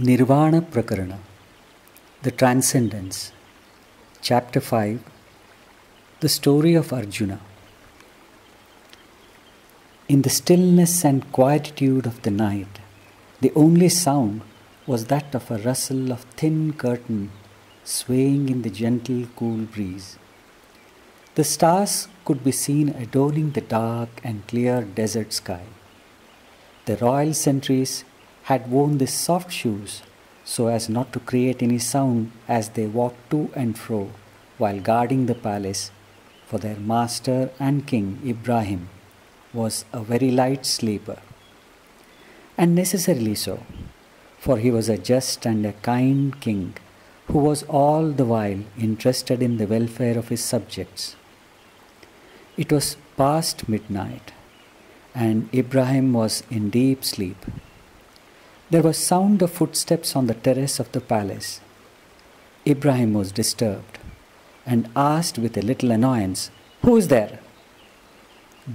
Nirvana Prakarana, the Transcendence, Chapter 5, the Story of Arjuna. In the stillness and quietude of the night, the only sound was that of a rustle of thin curtain swaying in the gentle cool breeze. The stars could be seen adorning the dark and clear desert sky. The royal sentries had worn these soft shoes so as not to create any sound as they walked to and fro while guarding the palace, for their master and king Ibrahim was a very light sleeper. And necessarily so, for he was a just and a kind king who was all the while interested in the welfare of his subjects. It was past midnight, and Ibrahim was in deep sleep. There was sound of footsteps on the terrace of the palace. Ibrahim was disturbed and asked with a little annoyance, "Who is there?"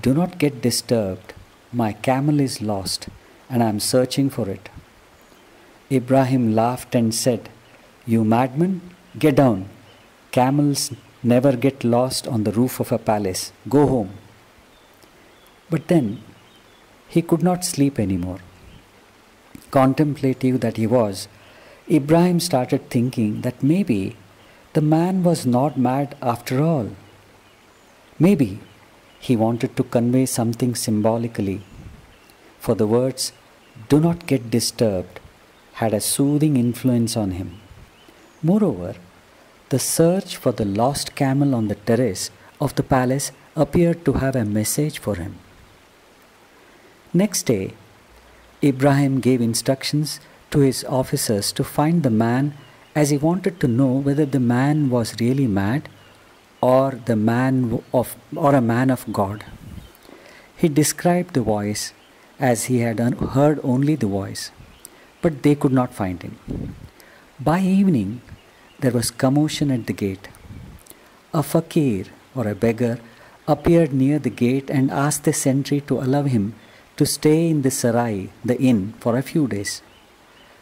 "Do not get disturbed. My camel is lost and I am searching for it." Ibrahim laughed and said, "You madman, get down. Camels never get lost on the roof of a palace. Go home." But then he could not sleep anymore. Contemplative that he was, Ibrahim started thinking that maybe the man was not mad after all. Maybe he wanted to convey something symbolically, for the words, "Do not get disturbed," had a soothing influence on him. Moreover, the search for the lost camel on the terrace of the palace appeared to have a message for him. Next day, Ibrahim gave instructions to his officers to find the man, as he wanted to know whether the man was really mad or a man of God. He described the voice as he had heard only the voice, but they could not find him. By evening, there was commotion at the gate. A fakir or a beggar appeared near the gate and asked the sentry to allow him to stay in the sarai, the inn, for a few days.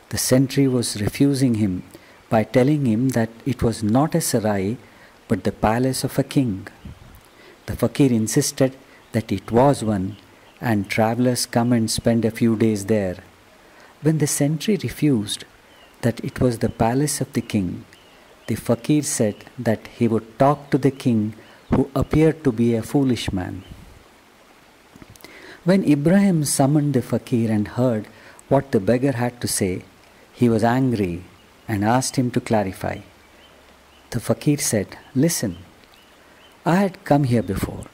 The sentry was refusing him by telling him that it was not a sarai but the palace of a king. The fakir insisted that it was one, and travelers come and spend a few days there. When the sentry refused that it was the palace of the king, the fakir said that he would talk to the king, who appeared to be a foolish man. When Ibrahim summoned the fakir and heard what the beggar had to say, he was angry and asked him to clarify. The fakir said, "Listen, I had come here before,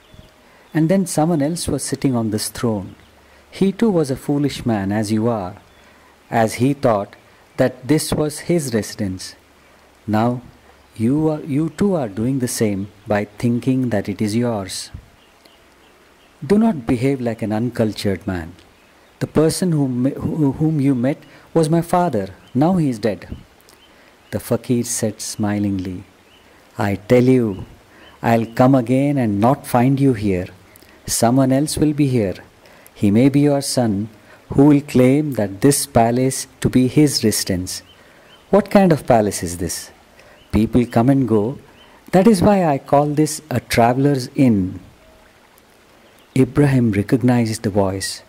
and then someone else was sitting on this throne. He too was a foolish man as you are, as he thought that this was his residence. Now you too are doing the same by thinking that it is yours. Do not behave like an uncultured man. The person whom you met was my father. Now he is dead." The fakir said smilingly, "I tell you, I'll come again and not find you here. Someone else will be here. He may be your son, who will claim that this palace to be his residence. What kind of palace is this? People come and go. That is why I call this a traveler's inn." Ibrahim recognized the voice.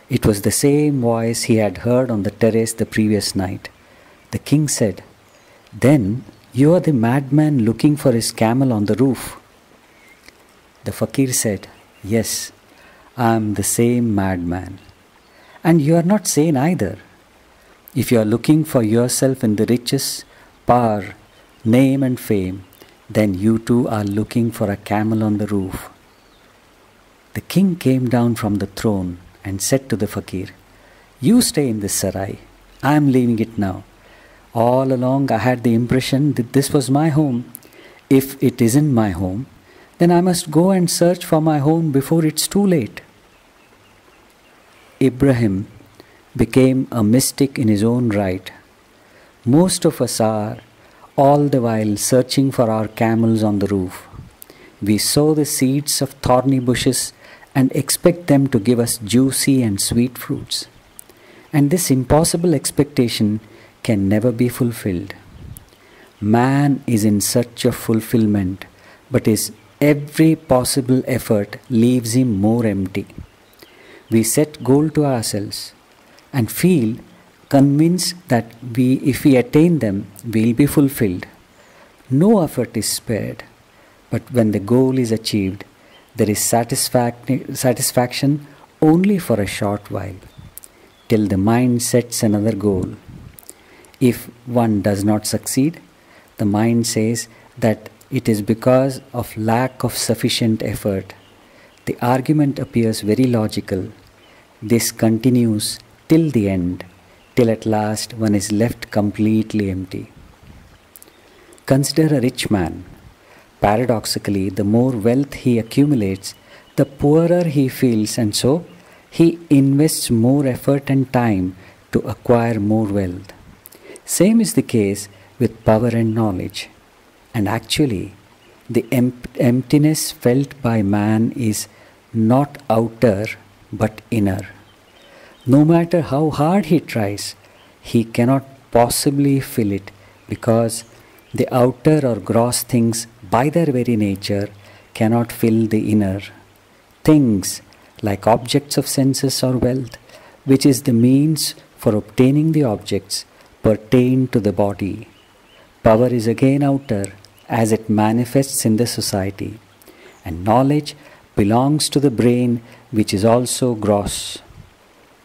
It was the same voice he had heard on the terrace the previous night. The king said, "Then you are the madman looking for his camel on the roof." The fakir said, "Yes, I am the same madman. And you are not sane either. If you are looking for yourself in the riches, power, name and fame, then you too are looking for a camel on the roof." The king came down from the throne and said to the fakir, "You stay in this sarai. I am leaving it now. All along I had the impression that this was my home. If it isn't my home, then I must go and search for my home before it's too late." Ibrahim became a mystic in his own right. Most of us are all the while searching for our camels on the roof. We sow the seeds of thorny bushes and expect them to give us juicy and sweet fruits. And this impossible expectation can never be fulfilled. Man is in search of fulfillment, but his every possible effort leaves him more empty. We set goals to ourselves and feel convinced that if we attain them, we'll be fulfilled. No effort is spared, but when the goal is achieved, there is satisfaction only for a short while, till the mind sets another goal. If one does not succeed, the mind says that it is because of lack of sufficient effort. The argument appears very logical. This continues till the end, till at last one is left completely empty. Consider a rich man. Paradoxically, the more wealth he accumulates, the poorer he feels, and so he invests more effort and time to acquire more wealth. Same is the case with power and knowledge. And actually, the emptiness felt by man is not outer but inner. No matter how hard he tries, he cannot possibly fill it, because the outer or gross things by their very nature cannot fill the inner. Things like objects of senses or wealth, which is the means for obtaining the objects, pertain to the body. Power is again outer, as it manifests in the society, and knowledge belongs to the brain, which is also gross,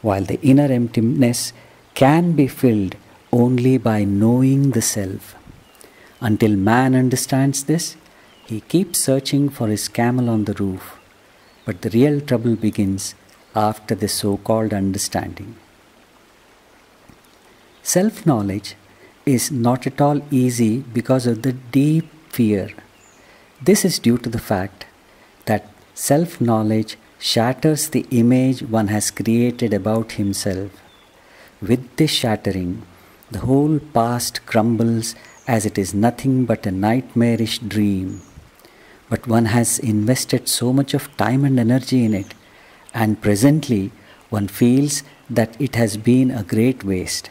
while the inner emptiness can be filled only by knowing the self. Until man understands this, he keeps searching for his camel on the roof, but the real trouble begins after the so-called understanding. Self-knowledge is not at all easy because of the deep fear. This is due to the fact that self-knowledge shatters the image one has created about himself. With this shattering, the whole past crumbles as it is nothing but a nightmarish dream. But one has invested so much of time and energy in it, and presently one feels that it has been a great waste.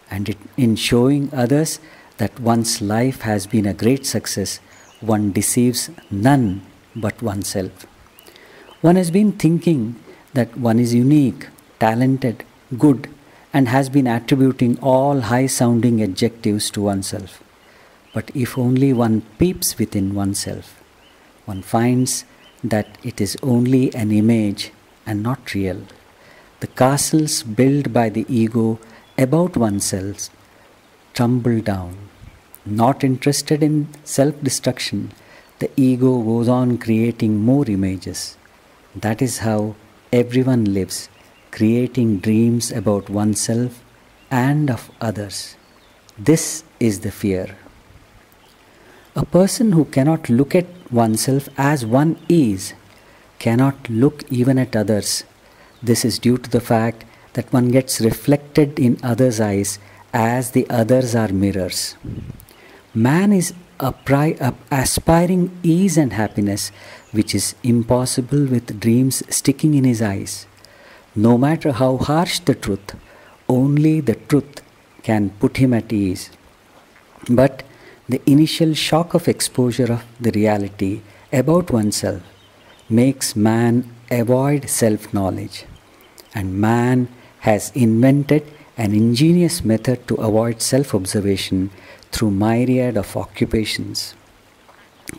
And in showing others that one's life has been a great success, one deceives none but oneself. One has been thinking that one is unique, talented, good, and has been attributing all high-sounding adjectives to oneself. But if only one peeps within oneself, one finds that it is only an image and not real. The castles built by the ego about oneself tumble down. Not interested in self-destruction, the ego goes on creating more images. That is how everyone lives, creating dreams about oneself and of others. This is the fear. A person who cannot look at oneself as one is cannot look even at others. This is due to the fact that one gets reflected in others' eyes as the others are mirrors. Man is aspiring ease and happiness, which is impossible with dreams sticking in his eyes. No matter how harsh the truth, only the truth can put him at ease. But the initial shock of exposure of the reality about oneself makes man avoid self-knowledge, and man has invented an ingenious method to avoid self-observation through myriad of occupations.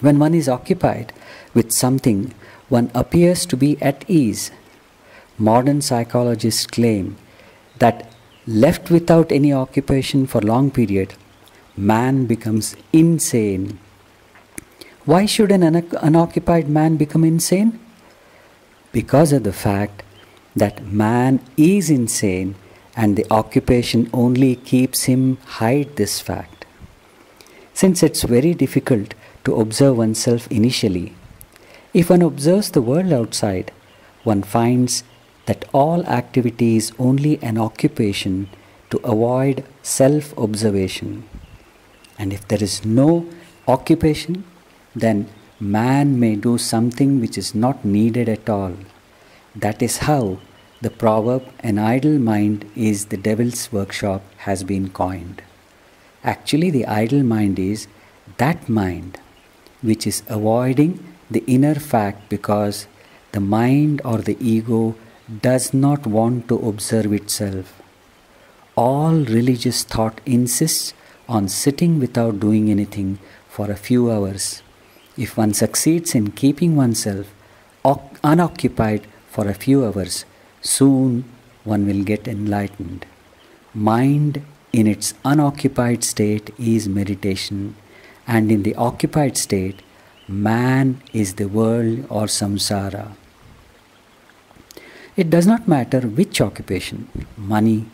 When one is occupied with something, one appears to be at ease. Modern psychologists claim that left without any occupation for long period, man becomes insane. Why should an unoccupied man become insane? Because of the fact that man is insane, and the occupation only keeps him hide this fact. Since it's very difficult to observe oneself initially, if one observes the world outside, one finds that all activity is only an occupation to avoid self-observation. And if there is no occupation, then man may do something which is not needed at all. That is how The proverb, an idle mind is the devil's workshop, has been coined. Actually, the idle mind is that mind which is avoiding the inner fact because the mind or the ego does not want to observe itself. All religious thought insists on sitting without doing anything for a few hours. If one succeeds in keeping oneself unoccupied for a few hours, soon one will get enlightened. Mind in its unoccupied state is meditation, and in the occupied state, man is the world or samsara. It does not matter which occupation, money,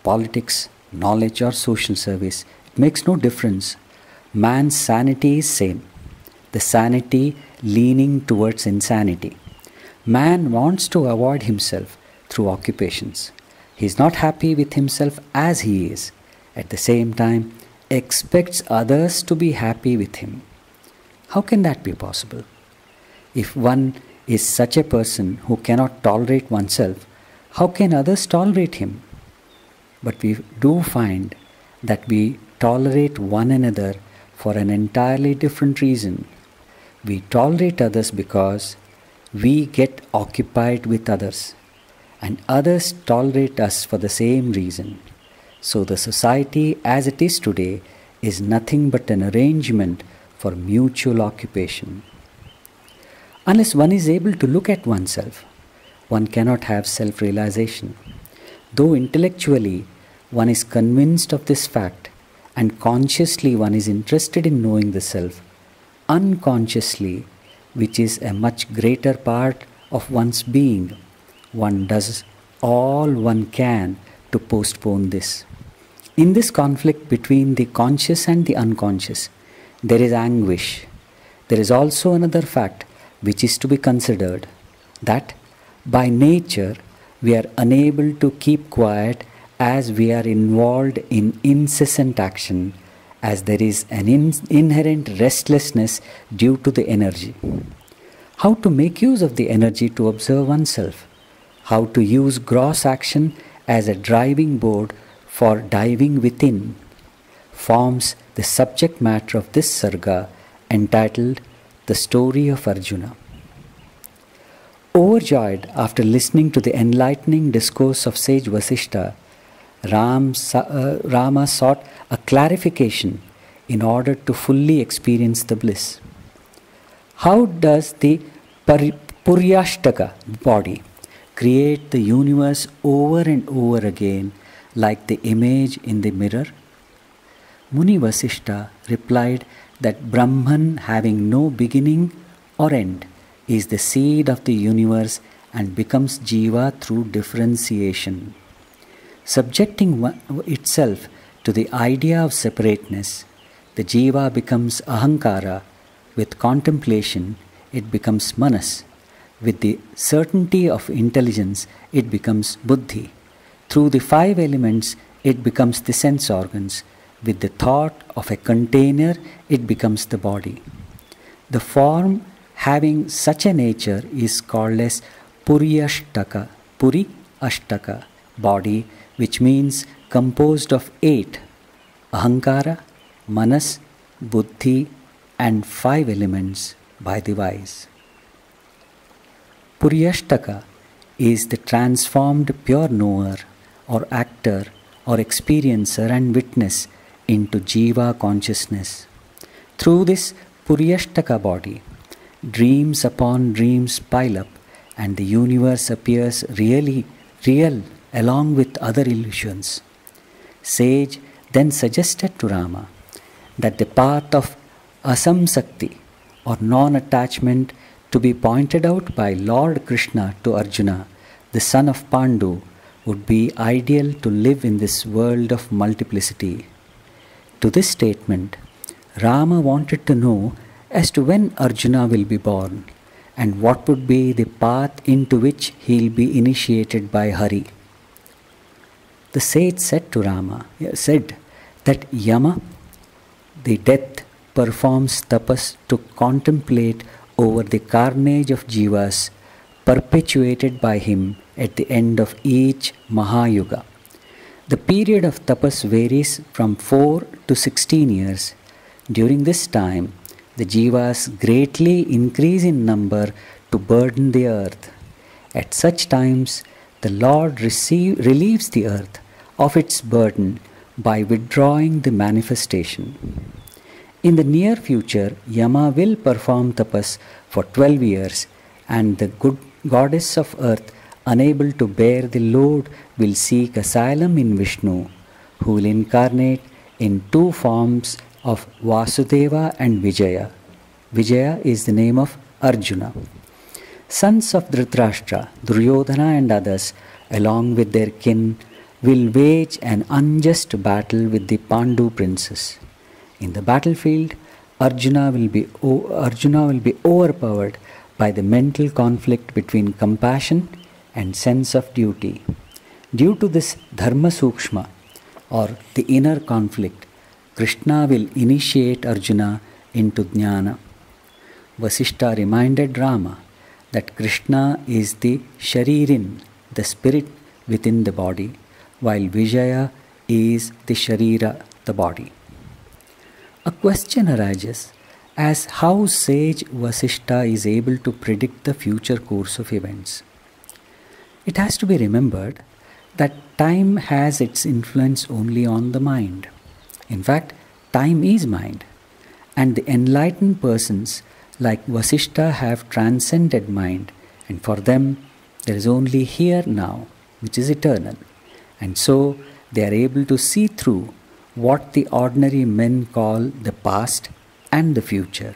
politics, knowledge or social service, it makes no difference. Man's sanity is same, the sanity leaning towards insanity. Man wants to avoid himself through occupations. He is not happy with himself as he is. At the same time, expects others to be happy with him. How can that be possible? If one is such a person who cannot tolerate oneself, how can others tolerate him? But we do find that we tolerate one another for an entirely different reason. We tolerate others because we get occupied with others, and others tolerate us for the same reason. So the society as it is today is nothing but an arrangement for mutual occupation. Unless one is able to look at oneself, one cannot have self-realization. Though intellectually one is convinced of this fact and consciously one is interested in knowing the self, unconsciously, which is a much greater part of one's being, one does all one can to postpone this. In this conflict between the conscious and the unconscious, there is anguish. There is also another fact which is to be considered, that by nature we are unable to keep quiet as we are involved in incessant action, as there is an inherent restlessness due to the energy. How to make use of the energy to observe oneself? How to use gross action as a driving board for diving within forms the subject matter of this sarga entitled The Story of Arjuna. Overjoyed after listening to the enlightening discourse of sage Vasishtha, Rama sought a clarification in order to fully experience the bliss. How does the Puryashtaka body create the universe over and over again like the image in the mirror? Muni Vasishtha replied that Brahman, having no beginning or end, is the seed of the universe and becomes Jiva through differentiation. Subjecting itself to the idea of separateness, the Jiva becomes Ahankara. With contemplation, it becomes Manas. With the certainty of intelligence, it becomes Buddhi. Through the five elements, it becomes the sense organs. With the thought of a container, it becomes the body. The form having such a nature is called as Puryashtaka, Puri Ashtaka, body, which means composed of 8, Ahankara, Manas, Buddhi, and 5 elements by the wise. Puryashtaka is the transformed pure knower or actor or experiencer and witness into Jiva consciousness. Through this Puryashtaka body, dreams upon dreams pile up and the universe appears really real along with other illusions. Sage then suggested to Rama that the path of asamsakti or non-attachment to be pointed out by Lord Krishna to Arjuna, the son of Pandu, would be ideal to live in this world of multiplicity. To this statement, Rama wanted to know as to when Arjuna will be born and what would be the path into which he will be initiated by Hari. The sage said to Rama, that Yama, the death, performs tapas to contemplate over the carnage of jivas, perpetuated by him at the end of each Mahayuga. The period of tapas varies from 4 to 16 years. During this time, the jivas greatly increase in number to burden the earth. At such times, the Lord relieves the earth of its burden by withdrawing the manifestation. In the near future, Yama will perform tapas for 12 years, and the good goddess of earth, unable to bear the load, will seek asylum in Vishnu, who will incarnate in two forms of Vasudeva and Vijaya. Vijaya is the name of Arjuna. Sons of Dhritarashtra, Duryodhana and others, along with their kin, will wage an unjust battle with the Pandu princes. In the battlefield, Arjuna will be overpowered by the mental conflict between compassion and sense of duty. Due to this dharma sukshma, or the inner conflict, Krishna will initiate Arjuna into jnana. Vasishtha reminded Rama that Krishna is the sharirin, the spirit within the body, while Vijaya is the sharira, the body. A question arises as how sage Vasishtha is able to predict the future course of events. It has to be remembered that time has its influence only on the mind. In fact, time is mind, and the enlightened persons like Vasishtha have transcended mind, and for them there is only here now, which is eternal, and so they are able to see through what the ordinary men call the past and the future.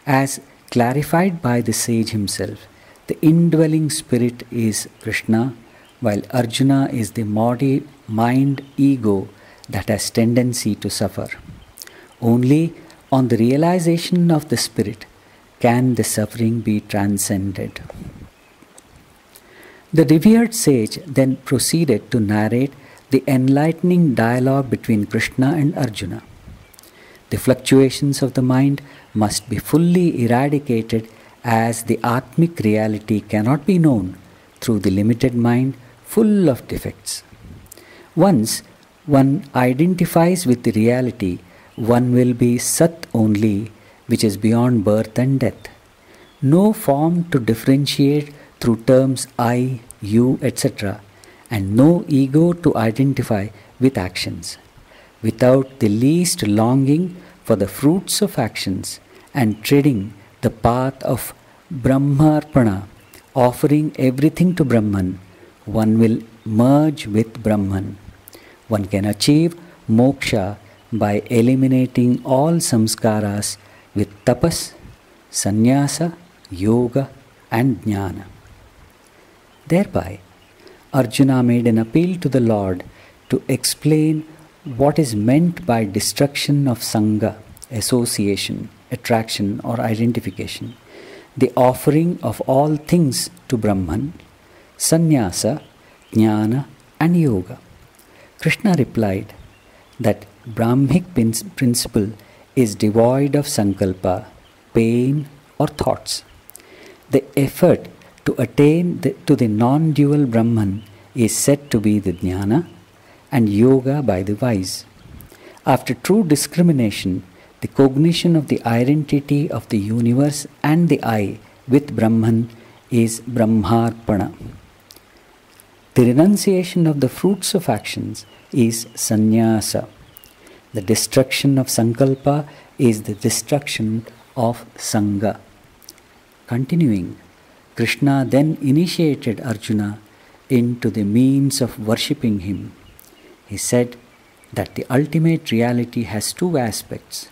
As clarified by the sage himself, the indwelling spirit is Krishna, while Arjuna is the mind ego that has tendency to suffer. Only on the realization of the spirit can the suffering be transcended. The revered sage then proceeded to narrate the enlightening dialogue between Krishna and Arjuna. The fluctuations of the mind must be fully eradicated, as the Atmic reality cannot be known through the limited mind full of defects. Once one identifies with the reality, one will be Sat only, which is beyond birth and death. No form to differentiate through terms I, you, etc., and no ego to identify with actions. Without the least longing for the fruits of actions and treading the path of Brahmarpana, offering everything to Brahman, one will merge with Brahman. One can achieve moksha by eliminating all samskaras with tapas, sannyasa, yoga and jnana. Thereby, Arjuna made an appeal to the Lord to explain what is meant by destruction of sangha, association, attraction or identification, the offering of all things to Brahman, sannyasa, jnana and yoga. Krishna replied that Brahmic principle is devoid of sankalpa, pain or thoughts. The effort to attain to the non-dual Brahman is said to be the jnana, and yoga by the wise. After true discrimination, the cognition of the identity of the universe and the I with Brahman is Brahmarpana. The renunciation of the fruits of actions is sannyasa. The destruction of sankalpa is the destruction of sangha. Continuing, Krishna then initiated Arjuna into the means of worshipping him. He said that the ultimate reality has two aspects.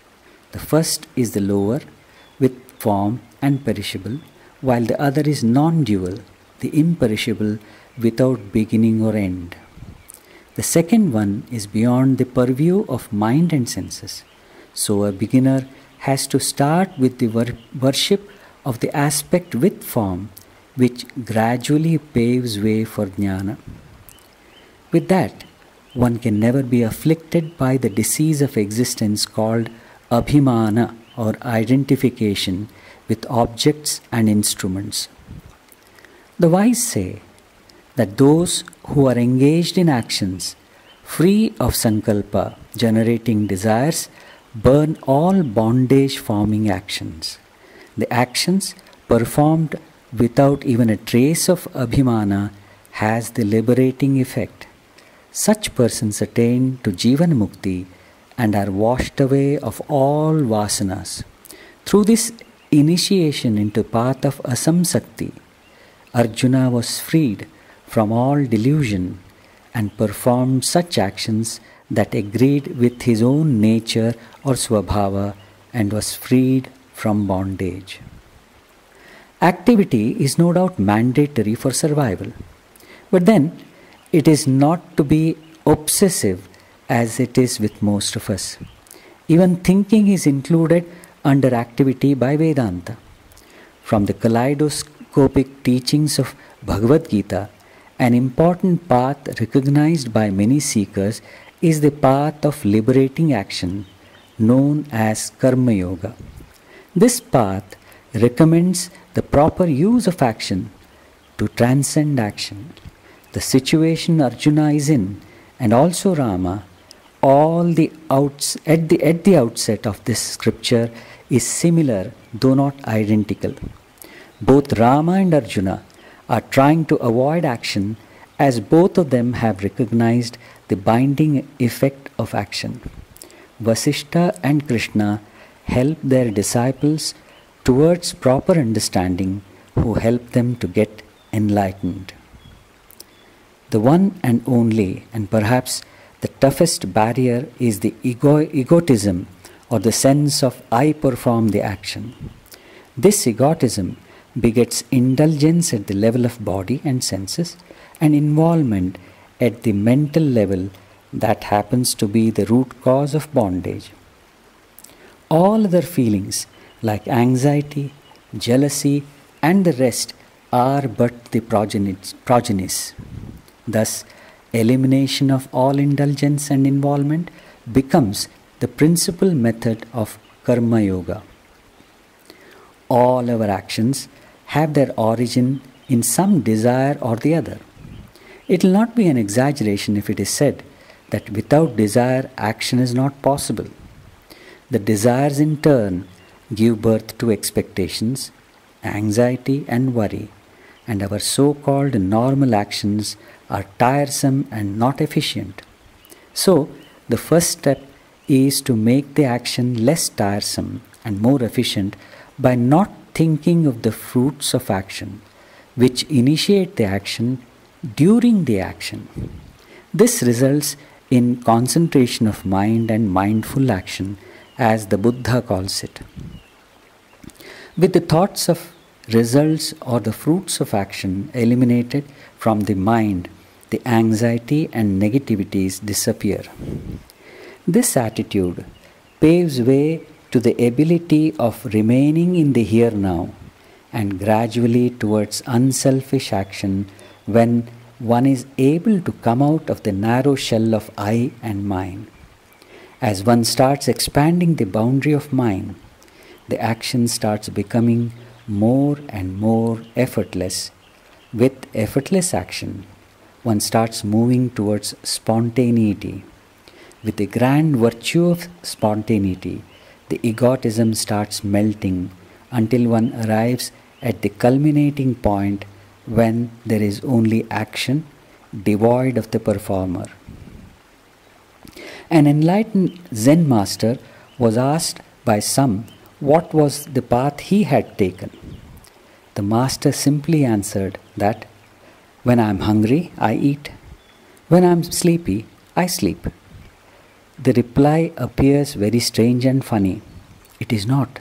The first is the lower, with form and perishable, while the other is non-dual, the imperishable, without beginning or end. The second one is beyond the purview of mind and senses. So a beginner has to start with the worship of the aspect with form, which gradually paves way for jnana. With that, one can never be afflicted by the disease of existence called abhimana or identification with objects and instruments. The wise say that those who are engaged in actions free of sankalpa, generating desires, burn all bondage forming actions. The actions performed without even a trace of abhimana has the liberating effect. Such persons attain to Jivan Mukti and are washed away of all vasanas. Through this initiation into path of asamsakti, Arjuna was freed from all delusion and performed such actions that agreed with his own nature or svabhava and was freed from bondage. Activity is no doubt mandatory for survival, but then it is not to be obsessive as it is with most of us. Even thinking is included under activity by Vedanta. From the kaleidoscopic teachings of Bhagavad Gita, an important path recognized by many seekers is the path of liberating action known as Karma Yoga. This path recommends the proper use of action to transcend action. The situation Arjuna is in, and also Rama, at the outset of this scripture is similar though not identical. Both Rama and Arjuna are trying to avoid action as both of them have recognized the binding effect of action. Vasishtha and Krishna help their disciples towards proper understanding, who help them to get enlightened. The one and only, and perhaps the toughest barrier, is the egotism or the sense of I perform the action. This egotism begets indulgence at the level of body and senses and involvement at the mental level that happens to be the root cause of bondage. All other feelings like anxiety, jealousy and the rest are but the progenies. Thus, elimination of all indulgence and involvement becomes the principal method of Karma Yoga. All our actions have their origin in some desire or the other. It will not be an exaggeration if it is said that without desire action is not possible. The desires in turn give birth to expectations, anxiety and worry, and our so-called normal actions are tiresome and not efficient. So, the first step is to make the action less tiresome and more efficient by not thinking of the fruits of action, which initiate the action during the action. This results in concentration of mind and mindful action, as the Buddha calls it. With the thoughts of results or the fruits of action eliminated from the mind, the anxiety and negativities disappear. This attitude paves way to the ability of remaining in the here now and gradually towards unselfish action when one is able to come out of the narrow shell of I and mine. As one starts expanding the boundary of mine, the action starts becoming more and more effortless. With effortless action, one starts moving towards spontaneity. With the grand virtue of spontaneity, the egotism starts melting until one arrives at the culminating point when there is only action devoid of the performer. An enlightened Zen master was asked by some what was the path he had taken. The master simply answered that, "When I am hungry, I eat. When I am sleepy, I sleep." The reply appears very strange and funny. It is not.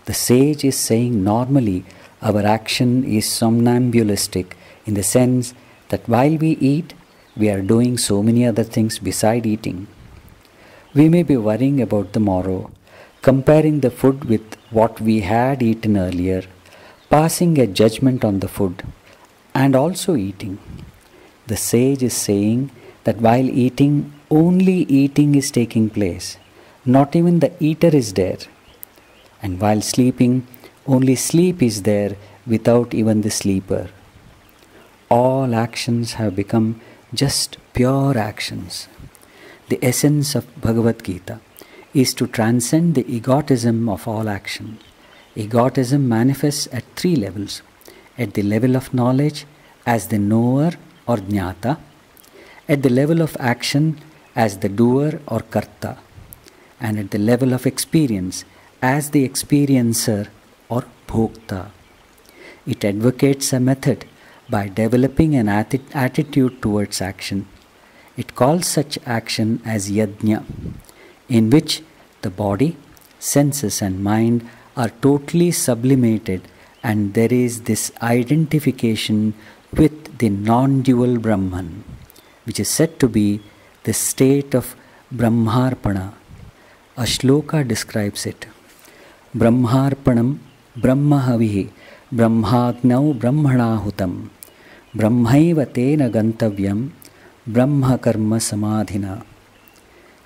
The sage is saying normally our action is somnambulistic in the sense that while we eat, we are doing so many other things beside eating. We may be worrying about the morrow, comparing the food with what we had eaten earlier, passing a judgment on the food, and also eating. The sage is saying that while eating, only eating is taking place, not even the eater is there. And while sleeping, only sleep is there without even the sleeper. all actions have become just pure actions. The essence of Bhagavad Gita is to transcend the egotism of all action. Egotism manifests at three levels. At the level of knowledge as the knower or jnata, at the level of action as the doer or karta, and at the level of experience as the experiencer or bhokta. It advocates a method by developing an attitude towards action. It calls such action as yajna, in which the body, senses and mind are totally sublimated, and there is this identification with the non-dual Brahman, which is said to be the state of Brahmarpana. A shloka describes it. Brahmarpanam Brahmahavihi Brahmagnau Brahmanahutam Brahmaiva tena gantavyam Brahma karma samadhina.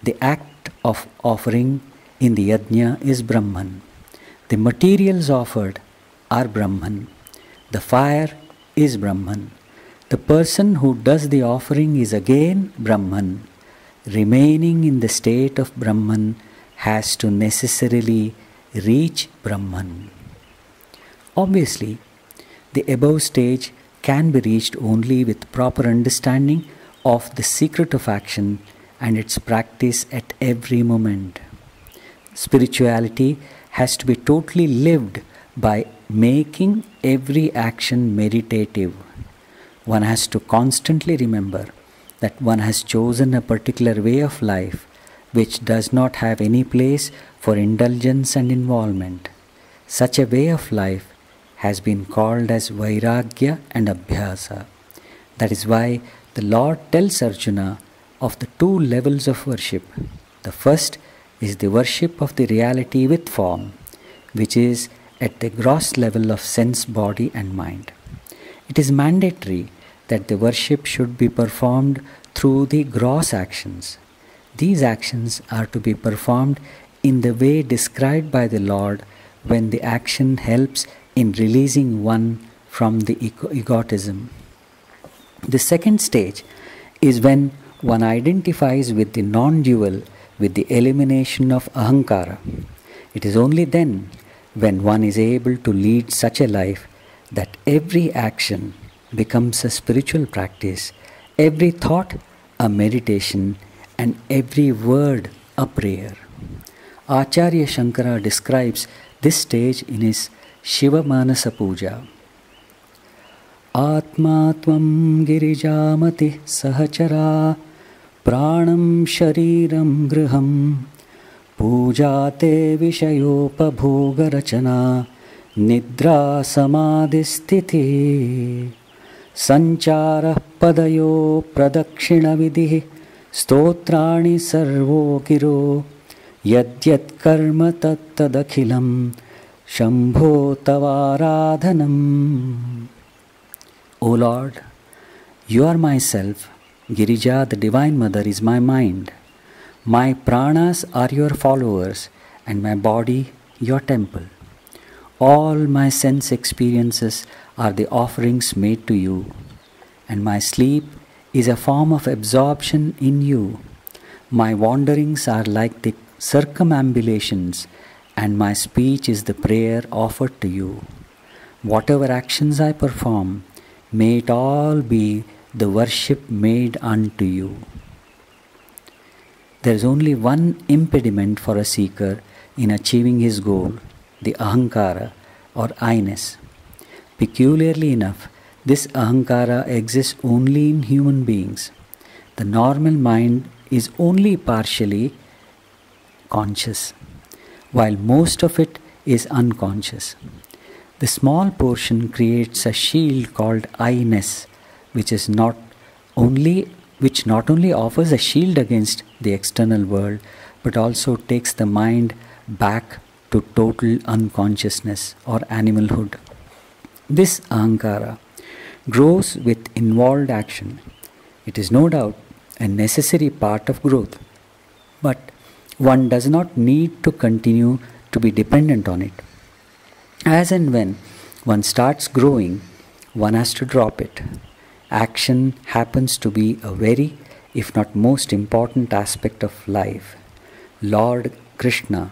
The act of offering in the yajna is Brahman. The materials offered are Brahman. The fire is Brahman. The person who does the offering is again Brahman. Remaining in the state of Brahman has to necessarily reach Brahman. Obviously, the above stage can be reached only with proper understanding of the secret of action and its practice at every moment. Spirituality has to be totally lived by making every action meditative. One has to constantly remember that one has chosen a particular way of life which does not have any place for indulgence and involvement. Such a way of life has been called as Vairagya and Abhyasa. That is why the Lord tells Arjuna of the two levels of worship. The first is the worship of the reality with form, which is at the gross level of sense, body and mind. It is mandatory that the worship should be performed through the gross actions. These actions are to be performed in the way described by the Lord when the action helps in releasing one from the egotism. The second stage is when one identifies with the non-dual, with the elimination of ahankara. It is only then when one is able to lead such a life that every action becomes a spiritual practice, every thought a meditation, and every word a prayer. Acharya Shankara describes this stage in his Shiva Manasa Puja. Atma tvam girijamati sahachara pranam shariram griham pujate vishayopabhoga rachana nidra samadhisthiti sanchara padayo pradakshina vidhi stotrani sarvo giro yadyat karma tattadakhilam shambho tavaradhanam. O Lord, you are myself. Girija, the Divine Mother, is my mind. My pranas are your followers, and my body your temple. All my sense experiences are the offerings made to you, and my sleep is a form of absorption in you. My wanderings are like the circumambulations, and my speech is the prayer offered to you. Whatever actions I perform, may it all be the worship made unto you. There is only one impediment for a seeker in achieving his goal, the ahankara or I-ness. Peculiarly enough, this ahankara exists only in human beings. The normal mind is only partially conscious, while most of it is unconscious. The small portion creates a shield called I-ness, which not only offers a shield against the external world, but also takes the mind back to total unconsciousness or animalhood. This ahankara grows with involved action. It is no doubt a necessary part of growth, but one does not need to continue to be dependent on it. As and when one starts growing, one has to drop it. action happens to be a very, if not most important aspect of life. Lord Krishna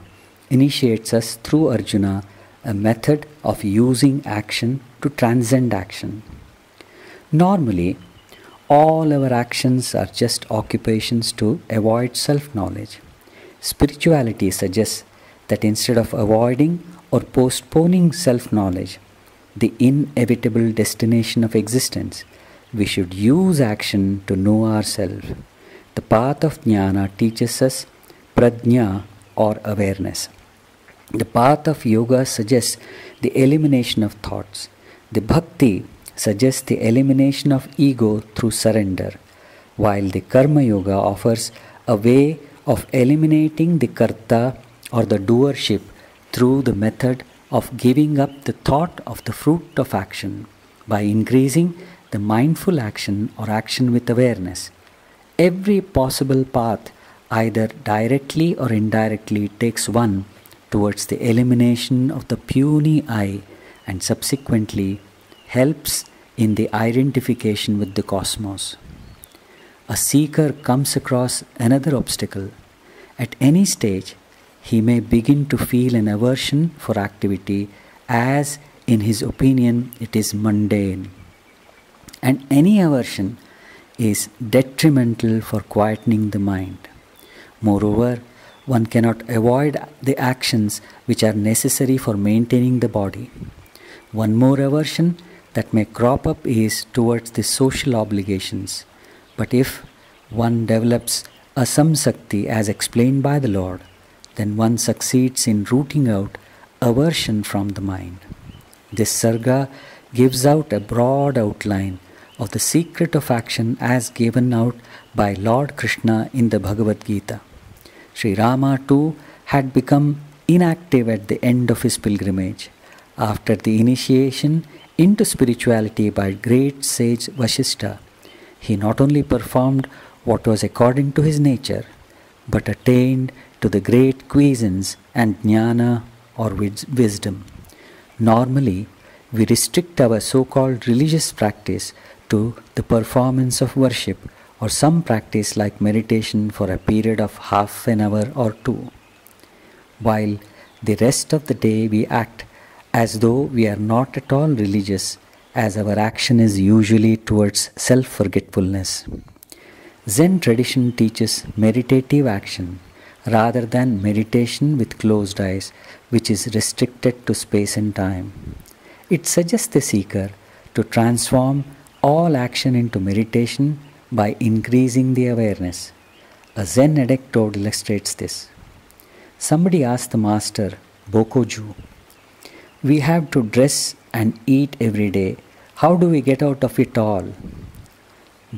initiates us through Arjuna a method of using action to transcend action. Normally, all our actions are just occupations to avoid self-knowledge. Spirituality suggests that instead of avoiding or postponing self-knowledge, the inevitable destination of existence, we should use action to know ourselves. The path of jnana teaches us prajna or awareness. The path of yoga suggests the elimination of thoughts. The bhakti suggests the elimination of ego through surrender, while the karma yoga offers a way of eliminating the karta or the doership through the method of giving up the thought of the fruit of action by increasing the mindful action or action with awareness. Every possible path, either directly or indirectly, takes one towards the elimination of the puny I and subsequently helps in the identification with the cosmos. A seeker comes across another obstacle. At any stage, he may begin to feel an aversion for activity as, in his opinion, it is mundane. And any aversion is detrimental for quietening the mind. Moreover, one cannot avoid the actions which are necessary for maintaining the body. One more aversion that may crop up is towards the social obligations. But if one develops a samsakti as explained by the Lord, then one succeeds in rooting out aversion from the mind. This sarga gives out a broad outline of the secret of action as given out by Lord Krishna in the Bhagavad Gita. Sri Rama too had become inactive at the end of his pilgrimage. After the initiation into spirituality by great sage Vasishtha, he not only performed what was according to his nature, but attained to the great quiescence and jnana or wisdom. Normally, we restrict our so-called religious practice to the performance of worship or some practice like meditation for a period of half an hour or two, while the rest of the day we act as though we are not at all religious, as our action is usually towards self-forgetfulness. Zen tradition teaches meditative action rather than meditation with closed eyes, which is restricted to space and time. It suggests the seeker to transform all action into meditation by increasing the awareness. A Zen anecdote illustrates this. Somebody asked the master, Bokoju, "We have to dress and eat every day. How do we get out of it all?"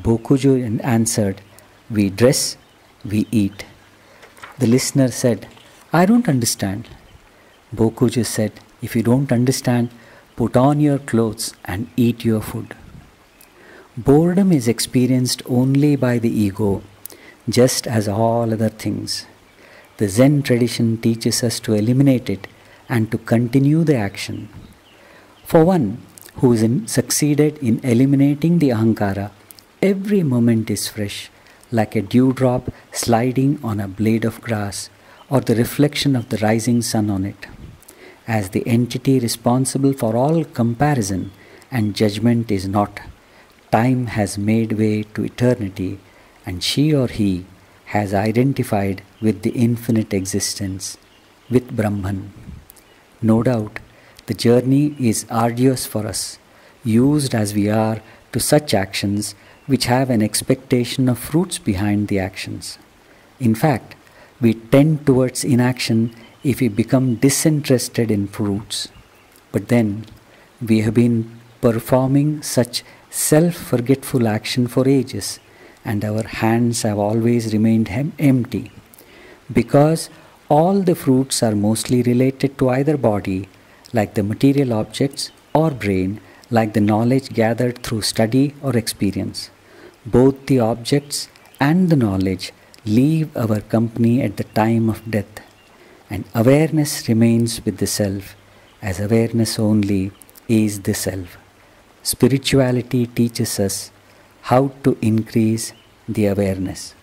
Bokoju answered, "We dress, we eat." The listener said, "I don't understand." Bokoju said, "If you don't understand, put on your clothes and eat your food." Boredom is experienced only by the ego, just as all other things. The Zen tradition teaches us to eliminate it and to continue the action. For one who has succeeded in eliminating the ahankara, every moment is fresh, like a dewdrop sliding on a blade of grass or the reflection of the rising sun on it. As the entity responsible for all comparison and judgment is not, time has made way to eternity, and she or he has identified with the infinite existence, with Brahman. No doubt, the journey is arduous for us, used as we are to such actions which have an expectation of fruits behind the actions. In fact, we tend towards inaction if we become disinterested in fruits. But then, we have been performing such self-forgetful action for ages, and our hands have always remained empty, because all the fruits are mostly related to either body, like the material objects, or brain, like the knowledge gathered through study or experience. Both the objects and the knowledge leave our company at the time of death, and awareness remains with the self, as awareness only is the self. Spirituality teaches us how to increase the awareness.